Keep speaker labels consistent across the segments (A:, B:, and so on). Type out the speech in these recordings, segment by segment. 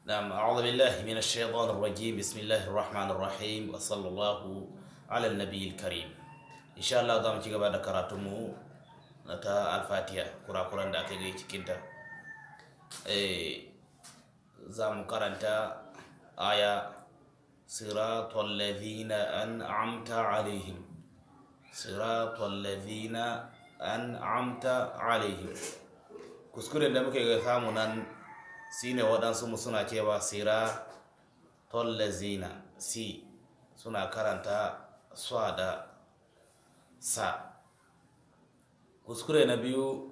A: نعم، أعوذ بالله من الشيطان الرجيم. بسم الله الرحمن الرحيم وصلى الله على النبي الكريم. إن شاء الله zamu ci gaba da karatunmu na ta alfatiha, kurakuran da aka yi cikinta. Za mu karanta aya siratal ladhina an'amta alaihim, siratal ladhina an'amta alaihim. Kuskuren da muke ga samu nan shine waɗansu mu suna cewa siratal lazina, si suna karanta sa da sa. Kuskure na biyu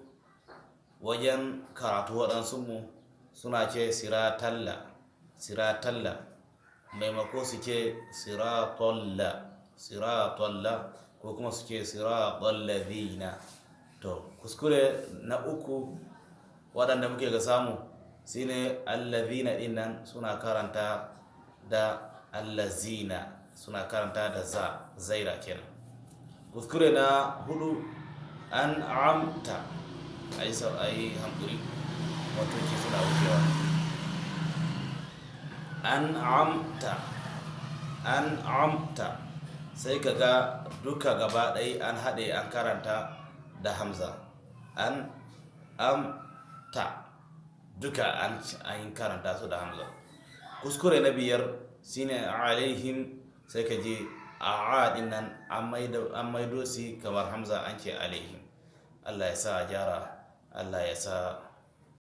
A: wajen karatu waɗansu mu suna ce siratalla, maimako su ce siratalla ko kuma su ce siratal ladhina. To kuskure na uku waɗanda muke ga samu shine allazina dinnan suna karanta da allazina, suna karanta da zaira kenan. Kuskure na hudu an'amta, ai hankuri motoci suna wucewa. An'amta sai kaga duka gaba ɗaya an haɗe an karanta da hamza. An'amta duka an karanta su da hamza. Kuskure na biyar shine alaihim, sai ka je a din nan an maido shi kamar hamza an ce alaihim. Allah ya sa a gyara, Allah ya sa